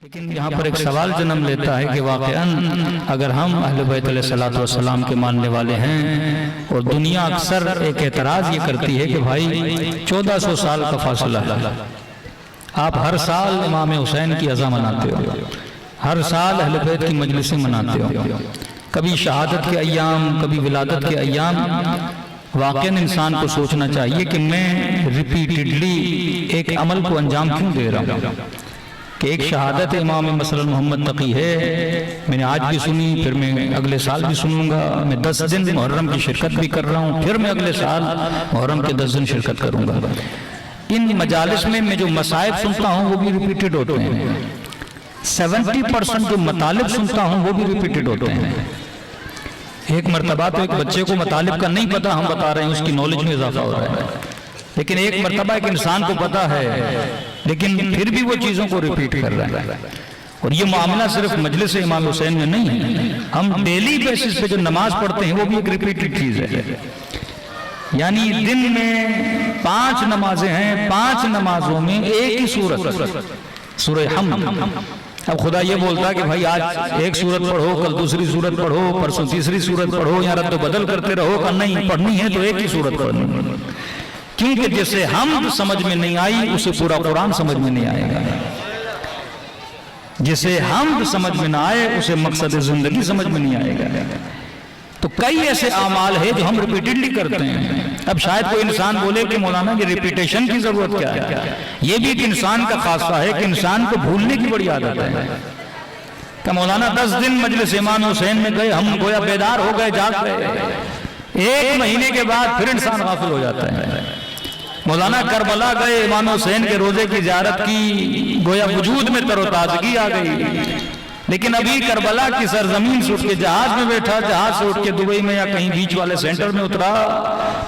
لیکن یہاں پر ایک سوال جنم لیتا ہے کہ واقعاً اگر ہم اہل بیت علیہ الصلوۃ والسلام کے ماننے والے ہیں اور دنیا اکثر ایک اعتراض یہ کرتی ہے کہ بھائی 1400 سال کا فاصلہ ہے، آپ ہر سال امام حسین کی عزا مناتے ہو، ہر سال اہل بیت کی مجلسیں مناتے ہو، کبھی شہادت کے ایام کبھی ولادت کے ایام، واقعاً انسان کو سوچنا چاہیے کہ میں ریپیٹڈلی ایک عمل کو انجام کیوں دے رہا ہوں کہ ایک شہادت امام مثلا محمد تقی ہے، میں نے آج بھی سنی، پھر میں اگلے سال بھی سنوں گا، میں 10 دن محرم کی شرکت بھی کر رہا ہوں، پھر میں اگلے سال محرم کے 10 دن شرکت کروں گا۔ ان مجالس میں جو مصائب سنتا ہوں وہ بھی ریپیٹڈ ہوتے ہیں، 70% جو مطالب سنتا ہوں وہ بھی ریپیٹڈ ہوتے ہیں۔ ایک مرتبہ تو ایک بچے کو مطالب کا نہیں پتا، ہم بتا رہے ہیں، اس کی نالج میں اضافہ ہو رہا ہے، لیکن ایک مرتبہ ایک انسان کو پتا ہے لیکن پھر بھی وہ چیزوں کو ریپیٹ کر رہا ہے۔ اور یہ معاملہ صرف مجلس امام حسین میں نہیں ہے، ہم ڈیلی بیسس پہ جو نماز پڑھتے ہیں وہ بھی ایک ریپیٹڈ چیز ہے، یعنی دن میں 5 نمازیں ہیں، 5 نمازوں میں ایک ہی سورت، سورہ حمد۔ اب خدا یہ بولتا ہے کہ بھائی آج ایک سورت پڑھو، کل دوسری سورت پڑھو، پرسوں تیسری سورت پڑھو، یا رد و بدل کرتے رہو، کہ نہیں پڑھنی ہے تو ایک ہی سورت پڑھنی ہے، کیونکہ جسے حمد سمجھ میں نہیں آئی اسے پورا قرآن سمجھ میں نہیں آئے گا، جسے حمد سمجھ میں نہ آئے اسے مقصد زندگی سمجھ میں نہیں آئے گا۔ تو کئی ایسے اعمال ہیں جو ہم ریپیٹڈلی کرتے ہیں۔ اب شاید کوئی انسان بولے کہ مولانا یہ ریپیٹیشن کی ضرورت کیا ہے؟ یہ بھی ایک انسان کا خاصہ ہے کہ انسان کو بھولنے کی بڑی عادت ہے کہ مولانا 10 دن مجلس امام حسین میں گئے، ہم گویا بیدار ہو گئے، جاگ گئے، 1 مہینے کے بعد پھر انسان غافل ہو جاتا ہے۔ مولانا کربلا گئے، امام حسین کے روزے کی زیارت کی، گویا وجود میں تر و تازگی آ گئی، لیکن ابھی کربلا کی سرزمین سے اٹھ کے جہاز میں بیٹھا، جہاز سے اٹھ کے دبئی میں یا کہیں بیچ والے سینٹر میں اترا،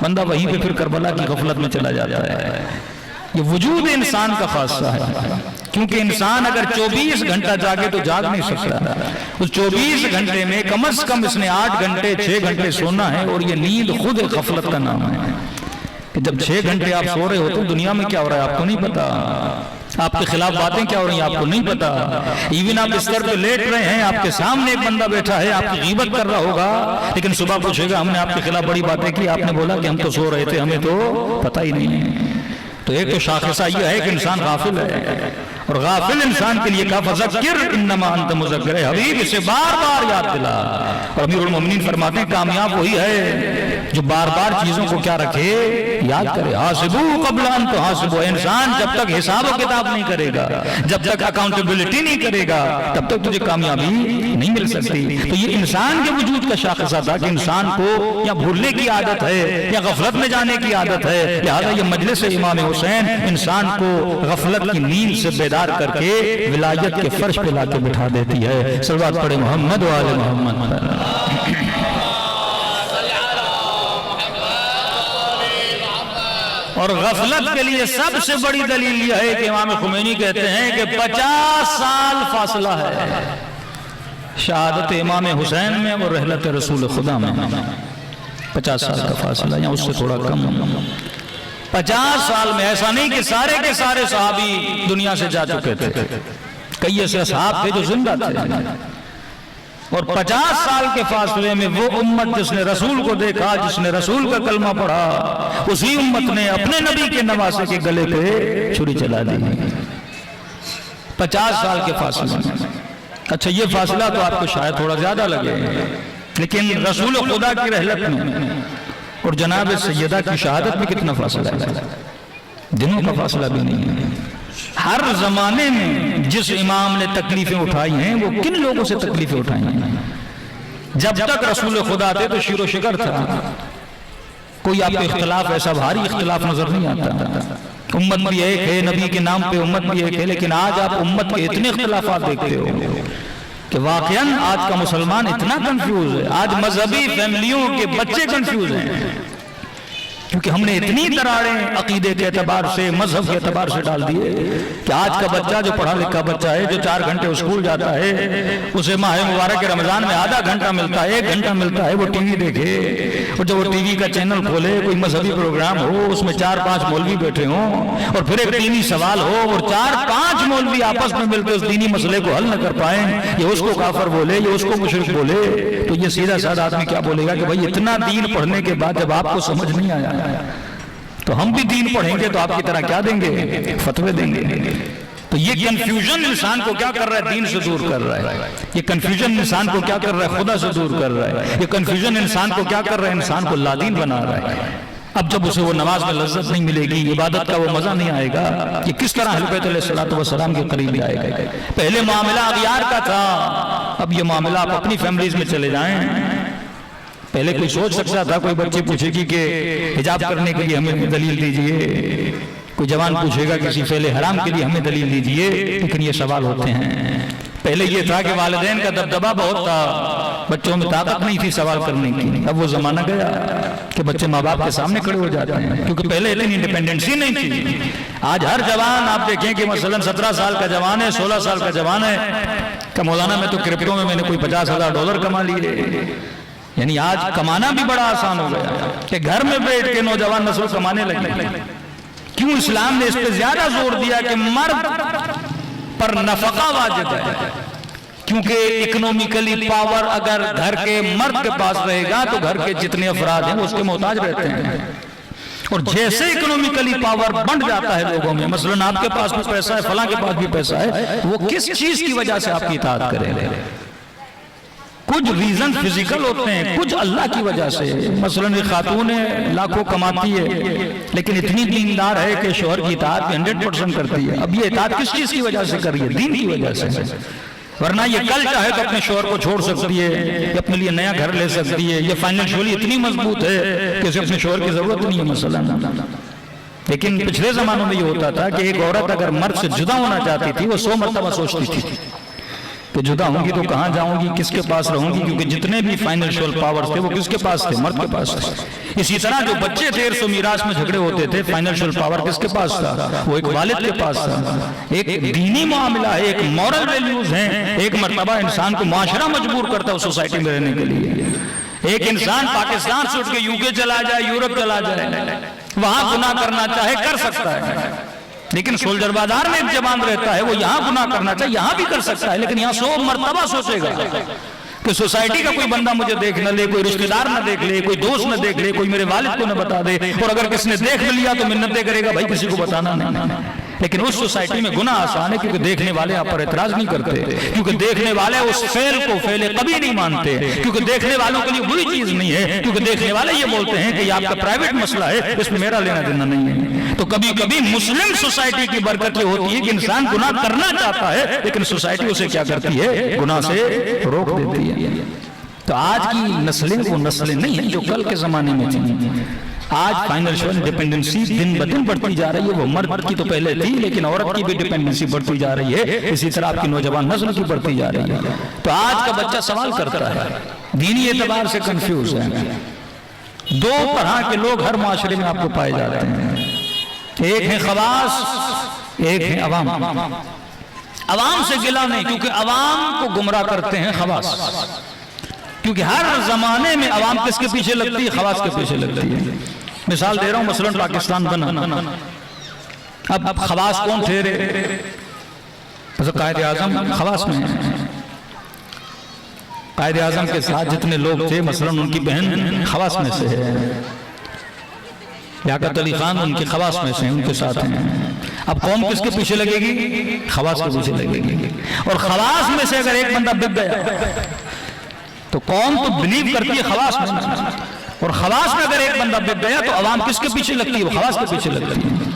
بندہ وہیں پہ پھر کربلا کی غفلت میں چلا جاتا ہے۔ یہ وجود انسان کا خاصہ ہے، کیونکہ انسان اگر 24 گھنٹہ جاگے تو جاگ نہیں سکتا، اس 24 گھنٹے میں کم از کم اس نے 8 گھنٹے 6 گھنٹے سونا ہے، اور یہ نیند خود ایک غفلت کا نام ہے کہ جب 6 گھنٹے آپ سو رہے ہوتے ہیں دنیا میں کیا ہو رہا ہے آپ کو نہیں پتا، آپ کے خلاف باتیں کیا ہو رہی ہیں آپ کو نہیں پتا، ایون آپ بستر پہ لیٹ رہے ہیں، آپ کے سامنے ایک بندہ بیٹھا ہے آپ کی غیبت کر رہا ہوگا، لیکن صبح پوچھے گا ہم نے آپ کے خلاف بڑی باتیں کی، آپ نے بولا کہ ہم تو سو رہے تھے، ہمیں تو پتہ ہی نہیں ہے۔ تو ایک تو شاخصہ یہ ہے کہ انسان غافل ہے، اور غافل انسان کے لیے کہا فذکر انما انت مذکر، حبیب اسے بار بار یاد دلا۔ اور امیر المومنین فرماتے ہیں کامیاب وہی ہے جو بار بار چیزوں کو کیا رکھے، یاد کرے۔ حاسبو قبل ان تحاسبو، انسان جب تک حساب و کتاب نہیں کرے گا، جب تک اکاؤنٹیبلٹی نہیں کرے گا، تب تک تجھے کامیابی نہیں مل سکتی۔ تو یہ انسان کے وجود کا شاخصہ تھا کہ انسان کو یا بھولنے کی عادت ہے یا غفلت میں جانے کی عادت ہے، لہذا یہ مجلس امام حسین انسان کو غفلت کی نیند سے بیدار کر کے ولایت کے فرش پہ لا کے بٹھا دیتی ہے۔ صلوات پڑھے محمد و آل محمد پر۔ اور غفلت کے لیے سب سے بڑی دلیل یہ ہے کہ امام خمینی کہتے ہیں کہ 50 سال فاصلہ ہے شہادت امام حسین میں اور رحلت رسول خدا میں، 50 سال کا فاصلہ یا اس سے تھوڑا کم۔ 50 سال میں ایسا نہیں کہ سارے کے سارے صحابی دنیا سے جا چکے تھے، کئی ایسے اصحاب تھے جو زندہ تھے، اور 50 سال کے فاصلے میں وہ امت جس نے رسول کو دیکھا، جس نے رسول کا کلمہ پڑھا، اسی امت نے اپنے نبی کے نواسے کے گلے پہ چھری چلا دی، 50 سال کے فاصلے میں۔ اچھا یہ فاصلہ تو آپ کو شاید تھوڑا زیادہ لگے، لیکن رسول خدا کی رحلت میں اور جناب سیدہ کی شہادت میں کتنا فاصلہ ہے، دنوں کا فاصلہ بھی نہیں ہے۔ ہر زمانے میں جس امام نے تکلیفیں اٹھائی ہیں وہ کن لوگوں سے تکلیفیں اٹھائی ہیں؟ جب تک رسول خدا تھے تو شیر و شکر تھا، کوئی آپ کے اختلاف ایسا بھاری اختلاف نظر نہیں آتا، امت بھی ایک ہے، نبی کے نام پہ امت بھی ایک ہے، لیکن آج آپ امت کے اتنے اختلافات دیکھتے ہو کہ واقعاً آج کا مسلمان اتنا کنفیوز ہے، آج مذہبی فیملیوں کے بچے کنفیوز ہیں کیونکہ ہم نے اتنی دراڑیں عقیدے کے اعتبار سے، مذہب کے اعتبار سے ڈال دیے کہ آج کا بچہ جو پڑھا لکھا بچہ ہے، جو 4 گھنٹے اسکول جاتا ہے، اسے ماہ مبارک رمضان میں آدھا گھنٹہ ملتا ہے، 1 گھنٹہ ملتا ہے، وہ ٹی وی دیکھے، اور جب وہ ٹی وی کا چینل کھولے، کوئی مذہبی پروگرام ہو، اس میں 4-5 مولوی بیٹھے ہوں، اور پھر ایک دینی سوال ہو، اور 4-5 مولوی آپس میں مل کے اس دینی مسئلے کو حل نہ کر پائیں، یہ اس کو کافر بولے، یہ اس کو مشرک بولے، تو یہ سیدھا سادہ آدمی کیا بولے گا کہ بھائی اتنا دین پڑھنے کے بعد جب آپ کو سمجھ نہیں آیا تو ہم بھی دین پڑھیں گے تو آپ کی طرح کیا دیں گے؟ فتوے دیں گے۔ تو یہ کنفیوژن انسان کو کیا کر رہا ہے؟ دین سے دور کر رہا ہے۔ یہ کنفیوژن انسان کو کیا کر رہا ہے؟ خدا سے دور کر رہا ہے۔ یہ کنفیوژن انسان کو کیا کر رہا ہے؟ انسان کو لادین بنا رہا ہے۔ اب جب اسے وہ نماز میں لذت نہیں ملے گی، عبادت کا وہ مزہ نہیں آئے گا، یہ کس طرح اہل بیت علیہ السلام کے قریب آئے گا؟ پہلے معاملہ اغیار کا تھا، اب یہ معاملہ آپ اپنی فیملیز میں چلے جائیں۔ پہلے کوئی سوچ سکتا تھا، کوئی بچی پوچھے گی کہ حجاب کرنے کے لیے ہمیں دلیل دیجئے، کوئی جوان پوچھے گا کسی فعل حرام کے لیے ہمیں دلیل دیجئے، لیکن یہ سوال ہوتے ہیں۔ پہلے یہ تھا کہ والدین کا دبدبہ بہت تھا، بچوں میں طاقت نہیں تھی سوال کرنے کی۔ اب وہ زمانہ گیا کہ بچے ماں باپ کے سامنے کھڑے ہو جاتے ہیں، کیونکہ پہلے اتنی انڈیپینڈنسی نہیں تھی۔ آج ہر جوان آپ دیکھیں کہ مثلا 17 سال کا جوان ہے، 16 سال کا جوان ہے کہ مولانا میں تو کرپٹو میں نے کوئی $50,000 کما لیے۔ یعنی آج کمانا بھی بڑا آسان ہو گیا کہ گھر میں بیٹھ کے نوجوان نسل کمانے لگے۔ کیوں اسلام نے اس پہ زیادہ زور دیا کہ مرد پر نفقہ واجب ہے؟ کیونکہ اکنومیکلی پاور اگر گھر کے مرد کے پاس رہے گا تو گھر کے جتنے افراد ہیں وہ اس کے محتاج رہتے ہیں، اور جیسے اکنومیکلی پاور بڑھ جاتا ہے لوگوں میں، مثلا آپ کے پاس بھی پیسہ ہے، فلاں کے پاس بھی پیسہ ہے، وہ کس چیز کی وجہ سے آپ کی اطاعت کرے؟ کچھ ریزن فزیکل ہوتے ہیں، کچھ اللہ کی وجہ سے۔ مثلا ایک خاتون ہے، لاکھوں کماتی ہے، لیکن اتنی دیندار ہے کہ شوہر کی اطاعت 100% کرتی ہے۔ اب یہ اطاعت کس چیز کی وجہ سے کر رہی ہے؟ دین کی وجہ سے۔ ورنہ یہ کل چاہے تو اپنے شوہر کو چھوڑ سکتی ہے، یہ اپنے لیے نیا گھر لے سکتی ہے، یہ فائنینشلی اتنی مضبوط ہے کہ اسے اپنے شوہر کی ضرورت نہیں ہے مثلا۔ لیکن پچھلے زمانوں میں یہ ہوتا تھا کہ ایک عورت اگر مرد سے جدا ہونا چاہتی تھی، وہ 100 مرتبہ سوچتی تھی کہ جدا ہوں گی تو کہاں جاؤں گی، کس کے پاس رہوں گی، کیونکہ جتنے بھی فائنینشل پاورز تھے وہ کس کے پاس تھے؟ مرد کے پاس تھے۔ اسی طرح جو بچے تھے ارث و میراث میں جھگڑے ہوتے تھے، فائنینشل پاور کس کے پاس تھا؟ وہ ایک والد کے پاس تھا۔ ایک دینی معاملہ ہے، ایک مورل ویلیوز ہیں۔ ایک مرتبہ انسان کو معاشرہ مجبور کرتا ہے اس سوسائٹی میں رہنے کے لیے۔ ایک انسان پاکستان سے اٹھ کے UK چلا جائے، یورپ چلا جائے، وہاں گناہ کرنا چاہے کر سکتا ہے، لیکن سولجر بازار میں ایک جوان رہتا ہے، وہ یہاں گناہ کرنا چاہے یہاں بھی کر سکتا ہے، لیکن یہاں 100 مرتبہ سوچے گا کہ سوسائٹی کا کوئی بندہ مجھے دیکھ نہ لے، کوئی رشتہ دار نہ دیکھ لے، کوئی دوست نہ دیکھ لے، کوئی میرے والد کو نہ بتا دے، اور اگر کسی نے دیکھ لیا تو منتیں کرے گا بھائی کسی کو بتانا نہیں۔ لیکن اس سوسائٹی میں گناہ آسان ہے کیونکہ دیکھنے والے آپ پر اعتراض نہیں کرتے، کیونکہ دیکھنے والے اس فعل کو فعل کبھی نہیں مانتے، کیونکہ دیکھنے والوں کے لیے بری چیز نہیں ہے، کیونکہ دیکھنے والے یہ بولتے ہیں کہ یہ آپ کا پرائیویٹ مسئلہ ہے، اس میں میرا لینا دینا نہیں ہے۔ تو کبھی کبھی مسلم سوسائٹی کی برکت یہ ہوتی ہے کہ انسان گناہ کرنا چاہتا ہے، لیکن سوسائٹی اسے کیا کرتی ہے؟ گناہ سے روک دیتی ہے۔ تو آج کی نسلیں وہ نسلیں نہیں ہیں جو کل کے زمانے میں تھیں۔ آج فائنینشل ڈیپینڈنسی دن بدن بڑھتی جا رہی ہے، وہ مرد کی تو پہلے تھی لیکن عورت کی بھی ڈیپینڈنسی بڑھتی جا رہی ہے، اسی طرح آپ کی نوجوان نسل کی بڑھتی جا رہی ہے۔ تو آج کا بچہ سوال کرتا ہے، دینی اعتبار سے کنفیوز ہے۔ دو طرح کے لوگ ہر معاشرے میں آپ کو پائے جاتے ہیں، ایک ہے خواص، ایک ہے عوام۔ عوام سے گلہ نہیں، کیونکہ عوام کو گمراہ کرتے ہیں خواص، کیونکہ ہر زمانے میں عوام کس کے پیچھے لگتی ہے؟ خواص کے پیچھے لگتی ہے۔ مثال دے رہا ہوں، مثلا پاکستان بنا، اب خواص کون ٹھہرے؟ قائد اعظم خواص میں ہے، قائد اعظم کے ساتھ جتنے لوگ تھے مثلا ان کی بہن خواص میں سے ہے، لیاقت علی خان ان کے خواص میں سے ہیں، ان کے ساتھ ہیں۔ اب قوم کس کے پیچھے لگے گی؟ خواص کے پیچھے لگے گی۔ اور خواص میں سے اگر ایک بندہ بک گیا تو قوم تو بلیو کرتی ہے خواص میں، اور خواص میں اگر ایک بندہ بک گیا تو عوام کس کے پیچھے لگتی ہے؟ وہ خواص کے پیچھے لگتی ہے۔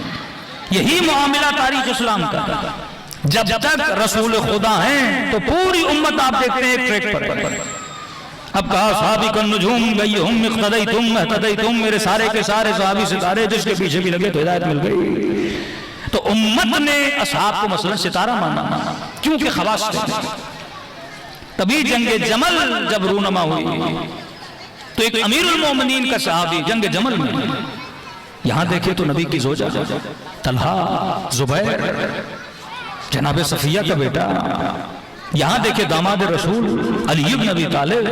یہی معاملہ تاریخ اسلام کا، جب تک رسول خدا ہیں تو پوری امت آپ دیکھتے ہیں ایک ٹریک پر۔ اب کہا سابق النجوم گئیہم اقتدیتم اہتدیتم، میرے سارے کے سارے صحابی ستارے جس کے پیچھے بھی لگے تو ہدایت مل گئی۔ تو امت نے اصحاب کو مثلا ستارہ مانا کیونکہ خواص تھے۔ تبھی جنگ جمل جب رونما ہوئی تو ایک امیر المومنین کا صحابی جنگ جمل میں یہاں دیکھیں تو نبی کی زوجہ طلحہ، زبیر، جناب صفیہ کا بیٹا، یہاں دیکھیں داماد رسول علی بن ابی طالب،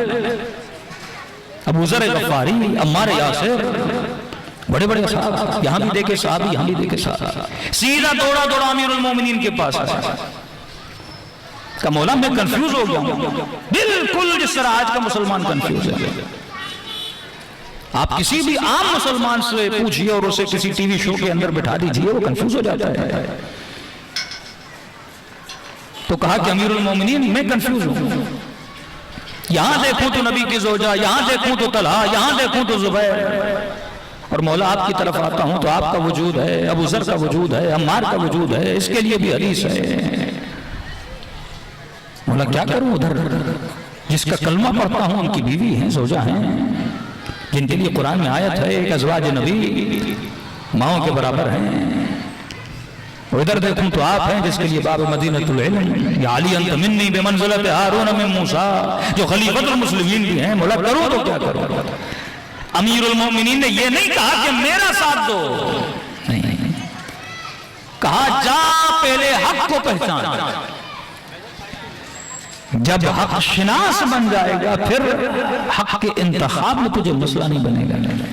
ابو ذر غفاری، عمار یاسر، بڑے بڑے صحابہ، یہاں بھی دیکھیں صحابی، یہاں بھی دیکھیں صحابہ، سیدھا دوڑا امیر المومنین کے پاس کہ مولا میں کنفیوز ہو گیا ہوں، بالکل جس طرح آج کا مسلمان کنفیوز ہے۔ آپ کسی بھی عام مسلمان سے پوچھئے اور اسے کسی ٹی وی شو کے اندر بٹھا دیجئے، وہ کنفیوز ہو جاتا ہے۔ تو کہا کہ امیر المومنین میں کنفیوز ہوں، یہاں دیکھوں تو نبی کی زوجہ، یہاں دیکھوں تو طلحہ، یہاں دیکھوں تو زبیر، اور مولا آپ کی طرف آتا ہوں تو آپ کا وجود ہے، ابو ذر کا وجود ہے، عمار کا وجود ہے، اس کے لیے بھی حدیث ہے۔ مولا کیا کروں ادھر جس کا کلمہ پڑھتا ہوں ان کی بیوی ہیں، زوجہ ہیں، جن کے لیے قرآن میں آیت ہے کہ ازواج نبی ماؤں کے برابر ہیں، اور ادھر دیکھوں تو آپ ہیں جس کے لیے باب مدینۃ العلم، یا علی انت منی بمنزلت ہارون من موسیٰ، جو خلیفۃ المسلمین بھی ہیں۔ مولا کروں تو کیا کروں؟ امیر المومنین نے یہ نہیں کہا کہ میرا ساتھ دو، نہیں، کہا جا پہلے حق کو پہچان، جب حق شناس بن جائے گا پھر حق کے انتخاب میں تجھے مسئلہ نہیں بنے گا۔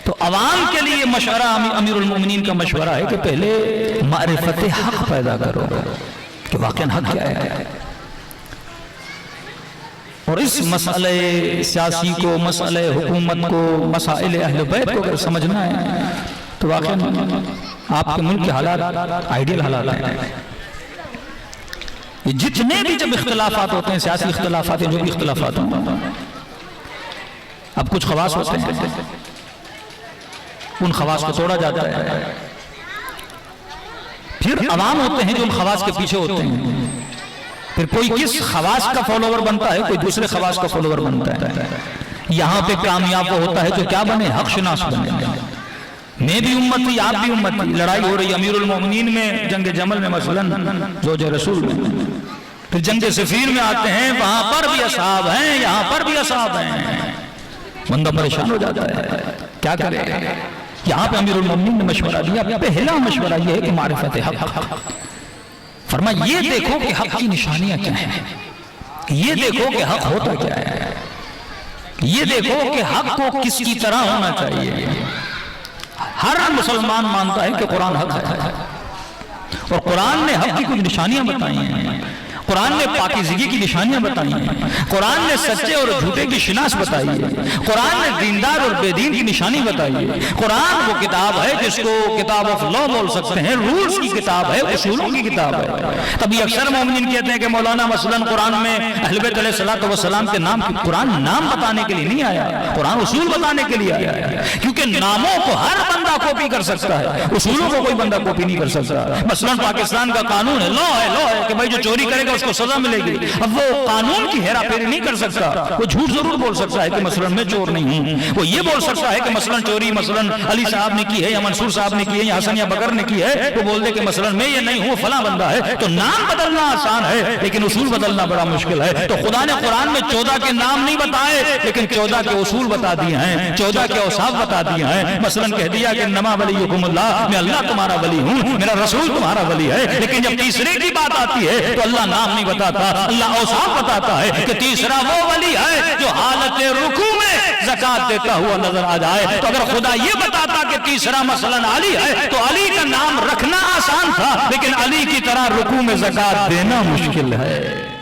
تو عوام کے لیے مشورہ، امیر المومنین کا مشورہ ہے کہ پہلے معرفت حق پیدا کرو کہ واقعاً حق کیا ہے، اور اس مسئلے سیاسی کو، مسئلے حکومت کو، مسائل اہل بیت کو اگر سمجھنا ہے تو واقعاً آپ کے ملک کے حالات آئیڈیل حالات ہیں۔ جتنے بھی جب اختلافات ہوتے ہیں، سیاسی اختلافات ہیں، جو بھی اختلافات ہوتے ہیں، اب کچھ خواص ہوتے ہیں، ان خواص کو توڑا جاتا ہے، پھر عوام ہوتے ہیں جو ان خواص کے پیچھے ہوتے ہیں، پھر کوئی کس خواص کا فالوور بنتا ہے، کوئی دوسرے خواص کا فالوور بنتا ہے۔ یہاں پہ کامیاب وہ ہوتا ہے جو کیا بنے؟ حق شناس بنے۔ میں بھی امت تھی، آپ بھی امت تھی، لڑائی ہو رہی امیر المومنین میں، جنگ جمل میں مثلاً، زوج رسول میں، پھر جنگ صفین میں آتے ہیں، وہاں پر بھی اصحاب ہیں، یہاں پر بھی اصحاب ہیں، بندہ پریشان ہو جاتا ہے، کیا کرے؟ یہاں پہ امیر المومنین نے مشورہ دیا، پہلا مشورہ یہ ہے کہ معرفت حق، فرمایا یہ دیکھو کہ حق کی نشانیاں کیا ہیں، یہ دیکھو کہ حق ہوتا کیا ہے، یہ دیکھو کہ حق کو کس کی طرح ہونا چاہیے۔ ہر مسلمان مانتا ہے کہ قرآن حق ہے، اور قرآن نے حق کی کچھ نشانیاں بتائی ہیں، قرآن نے پاکیزگی کی نشانیاں بتائی ہیں، قرآن نے سچے اور جھوٹے کی شناس بتائی ہے، قرآن نے دیندار اور بے دین کی نشانی بتائی ہے۔ قرآن وہ کتاب ہے جس کو کتاب آف لا بول سکتے ہیں، رولز کی کتاب ہے، اصولوں کی کتاب ہے۔ تبھی اکثر مومنین کہتے ہیں کہ مولانا مثلاً قرآن میں اہل بیت علیہ السلام کے نام، قرآن نام بتانے کے لیے نہیں آیا، قرآن اصول بتانے کے لیے آیا ہے، کیونکہ ناموں کو ہر بندہ کاپی کر سکتا ہے، اصولوں کو کوئی بندہ کاپی نہیں کر سکتا۔ مثلاً پاکستان کا قانون ہے، لا ہے کہ بھائی جو چوری کرے گا اس کو سزا ملے گی، اب وہ قانون کی ہیرا پھیری نہیں کر سکتا۔ وہ جھوٹ ضرور بول سکتا ہے کہ مثلاً میں چور نہیں ہوں، وہ یہ بول سکتا ہے کہ مثلاً چوری مثلاً علی صاحب نے کی ہے یا منصور صاحب نے کی ہے یا حسن یا بکر نے کی ہے، وہ بول دے کہ مثلاً میں یہ نہیں ہوں، فلاں بندہ ہے۔ تو نام بدلنا آسان ہے لیکن اصول بدلنا بڑا مشکل ہے۔ تو خدا نے قرآن میں 14 کے نام نہیں بتائے لیکن 14 کے اصول بتا دیے ہیں، 14 کے اوصاف بتا دیے ہیں۔ مثلاً کہہ دیا کہ انما ولیکم اللہ، میں اللہ تمہارا ولی ہوں، میرا رسول تمہارا ولی ہے، لیکن جب تیسرے کی بات آتی ہے تو اللہ نام نہیں بتاتا، اللہ اوصاف بتاتا ہے کہ تیسرا وہ ولی ہے جو حالت رکوع میں زکات دیتا ہوا نظر آ جائے۔ تو اگر خدا یہ بتاتا کہ تیسرا مثلاً علی ہے تو علی کا نام رکھنا آسان تھا، لیکن علی کی طرح رکوع میں زکات دینا مشکل ہے۔